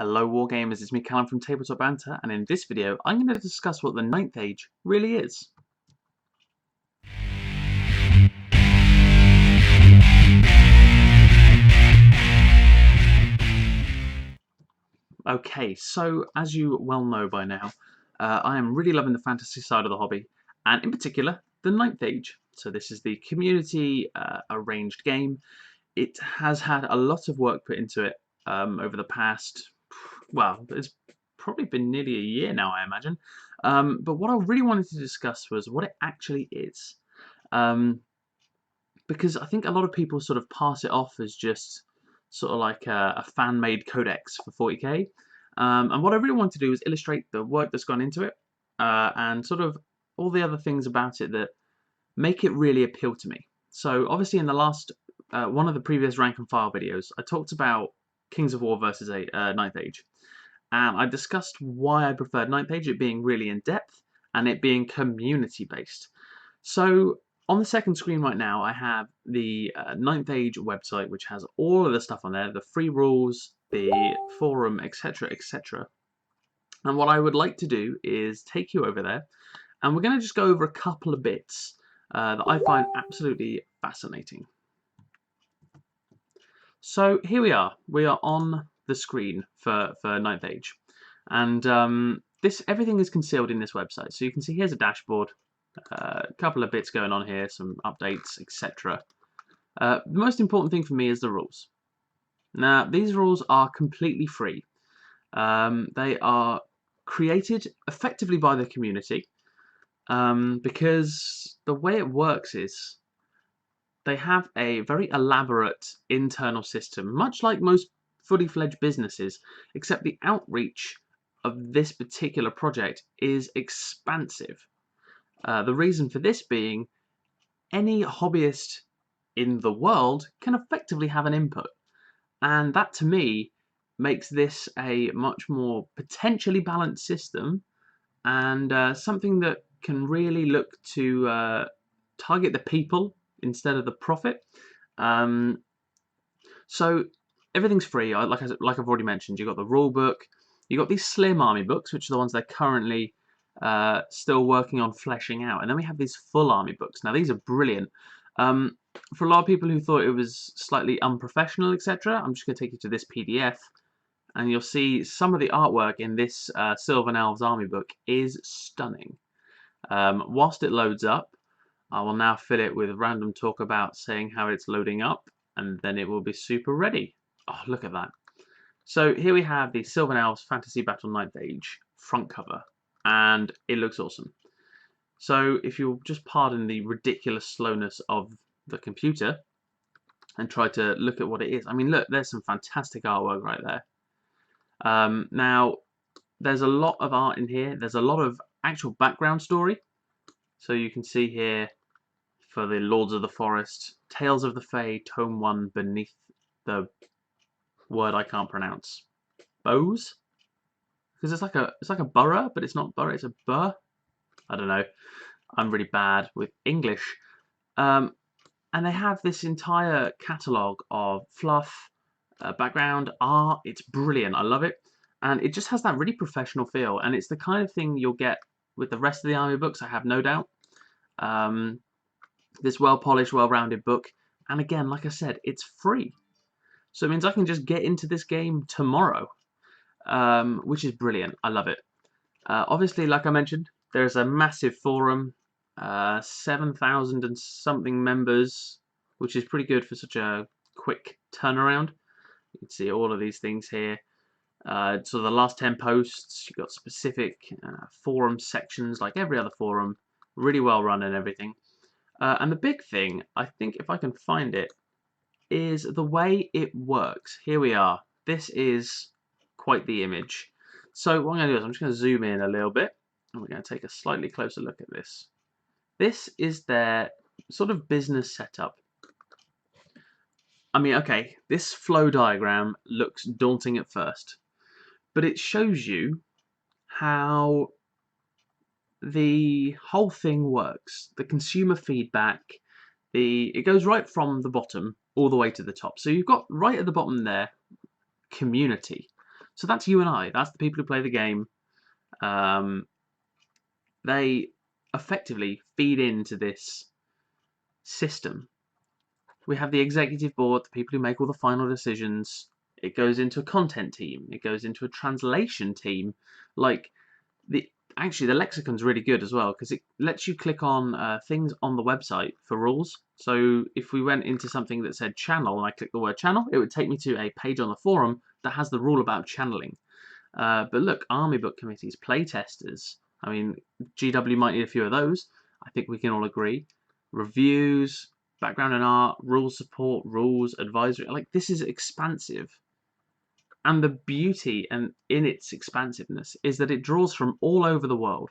Hello Wargamers, it's me Callum from TableTopBanter, and in this video I'm going to discuss what the Ninth Age really is. Okay, so as you well know by now, I am really loving the fantasy side of the hobby, and in particular the Ninth Age. So this is the community arranged game. It has had a lot of work put into it over the past, well, it's probably been nearly a year now, I imagine. But what I really wanted to discuss was what it actually is. Because I think a lot of people sort of pass it off as just sort of like a fan-made codex for 40k. And what I really want to do is illustrate the work that's gone into it and sort of all the other things about it that make it really appeal to me. So obviously in the last, one of the previous rank and file videos, I talked about Kings of War versus Ninth Age. And I discussed why I preferred Ninth Age, it being really in-depth and it being community-based. So on the second screen right now, I have the Ninth Age website, which has all of the stuff on there, the free rules, the forum, etc, etc. And what I would like to do is take you over there, and we're going to just go over a couple of bits that I find absolutely fascinating. So here we are on the screen for Ninth Age, and everything is concealed in this website. So you can see here's a dashboard, a couple of bits going on here, some updates, etc. The most important thing for me is the rules. Now these rules are completely free. They are created effectively by the community because the way it works is they have a very elaborate internal system, much like most fully fledged businesses, except the outreach of this particular project is expansive. The reason for this being, any hobbyist in the world can effectively have an input, and that to me makes this a much more potentially balanced system, and something that can really look to target the people instead of the profit. So everything's free. Like I've already mentioned, you've got the rule book, you've got these slim army books, which are the ones they're currently still working on fleshing out, and then we have these full army books. Now these are brilliant. For a lot of people who thought it was slightly unprofessional, etc., I'm just going to take you to this PDF, and you'll see some of the artwork in this Sylvan Elves army book is stunning. Whilst it loads up, I will now fill it with random talk about saying how it's loading up, and then it will be super ready. Oh, look at that. So here we have the Sylvan Elves Fantasy Battle Ninth Age front cover, and it looks awesome. So if you'll just pardon the ridiculous slowness of the computer and try to look at what it is. I mean, look, there's some fantastic artwork right there. Now, there's a lot of art in here. There's a lot of actual background story. So you can see here, for the Lords of the Forest, Tales of the Fae, Tome 1, beneath the word I can't pronounce. Bows? Because it's like a borough, but it's not borough, it's a burr. I don't know. I'm really bad with English. And they have this entire catalogue of fluff, background, art. It's brilliant. I love it. And it just has that really professional feel. And it's the kind of thing you'll get with the rest of the army books, I have no doubt. This well-polished, well-rounded book. And again, like I said, it's free. So it means I can just get into this game tomorrow, which is brilliant. I love it. Obviously, like I mentioned, there's a massive forum, 7,000 and something members, which is pretty good for such a quick turnaround. You can see all of these things here. So the last 10 posts, you've got specific forum sections, like every other forum, really well run and everything. And the big thing, I think if I can find it, is the way it works. Here we are. This is quite the image. So what I'm going to do is I'm just going to zoom in a little bit, and we're going to take a slightly closer look at this. This is their sort of business setup. I mean, okay, this flow diagram looks daunting at first, but it shows you how the whole thing works. The consumer feedback, it goes right from the bottom all the way to the top. So you've got right at the bottom there, community. So that's you and I. That's the people who play the game. They effectively feed into this system. We have the executive board, the people who make all the final decisions. It goes into a content team. It goes into a translation team. Like actually the lexicon's really good as well because it lets you click on things on the website for rules. So if we went into something that said channel and I click the word channel, it would take me to a page on the forum that has the rule about channeling. But look, army book committees, playtesters. I mean, GW might need a few of those. I think we can all agree. Reviews, background and art, rules support, rules, advisory. Like, this is expansive. And the beauty and in its expansiveness is that it draws from all over the world.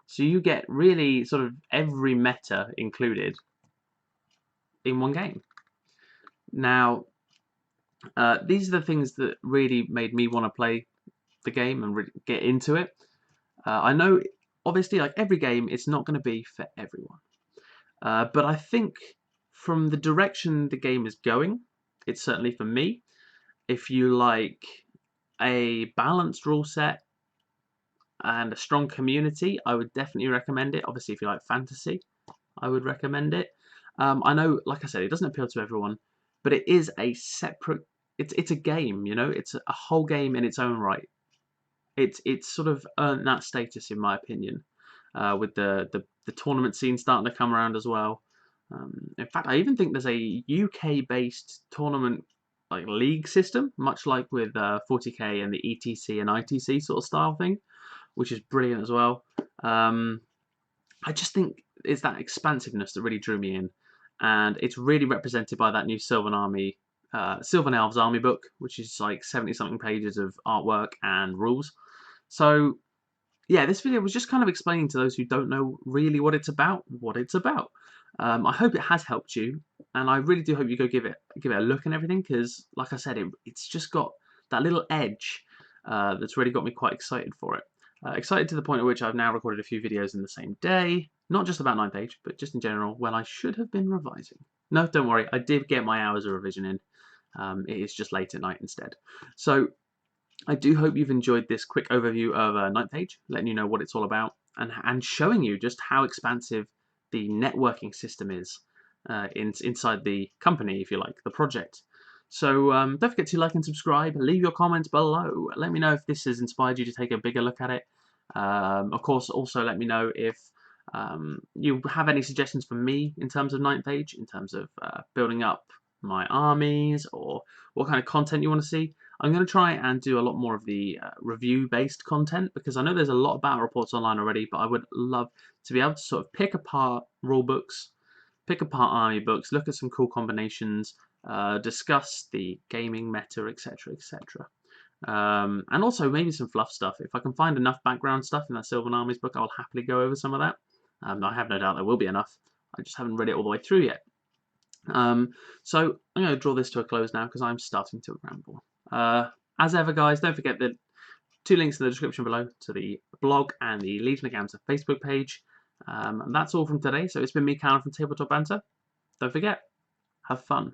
So you get really sort of every meta included in one game. Now, these are the things that really made me want to play the game and really get into it. I know, obviously, like every game, it's not going to be for everyone. But I think from the direction the game is going, it's certainly for me. If you like a balanced rule set and a strong community, I would definitely recommend it. Obviously, if you like fantasy, I would recommend it. I know, like I said, it doesn't appeal to everyone, but it is a separate. It's a game, you know. It's a whole game in its own right. It's sort of earned that status, in my opinion, with the tournament scene starting to come around as well. In fact, I even think there's a UK-based tournament like league system, much like with 40k and the ETC and ITC sort of style thing, which is brilliant as well. I just think it's that expansiveness that really drew me in, and it's really represented by that new Sylvan Elves Army book, which is like 70-something pages of artwork and rules. So yeah, this video was just kind of explaining to those who don't know really what it's about, I hope it has helped you, and I really do hope you go give it a look and everything, because like I said, it's just got that little edge that's really got me quite excited for it. Excited to the point at which I've now recorded a few videos in the same day, not just about 9th Age, but just in general, when I should have been revising. No, don't worry, I did get my hours of revision in. It is just late at night instead. So I do hope you've enjoyed this quick overview of 9th Age, letting you know what it's all about, and showing you just how expansive the networking system is inside the company, if you like, the project. So don't forget to like and subscribe, leave your comments below, let me know if this has inspired you to take a bigger look at it. Of course, also let me know if you have any suggestions for me in terms of 9th Age, in terms of building up my armies, or what kind of content you want to see. I'm going to try and do a lot more of the review-based content, because I know there's a lot of battle reports online already, but I would love to be able to sort of pick apart rule books, pick apart army books, look at some cool combinations, discuss the gaming meta, etc., etc. And also maybe some fluff stuff. If I can find enough background stuff in that Sylvan Armies book, I'll happily go over some of that. I have no doubt there will be enough. I just haven't read it all the way through yet. So I'm going to draw this to a close now because I'm starting to ramble. As ever, guys, don't forget the 2 links in the description below to the blog and the Legion of Gamza Facebook page. And that's all from today. So it's been me, Callum, from Tabletop Banter. Don't forget, have fun.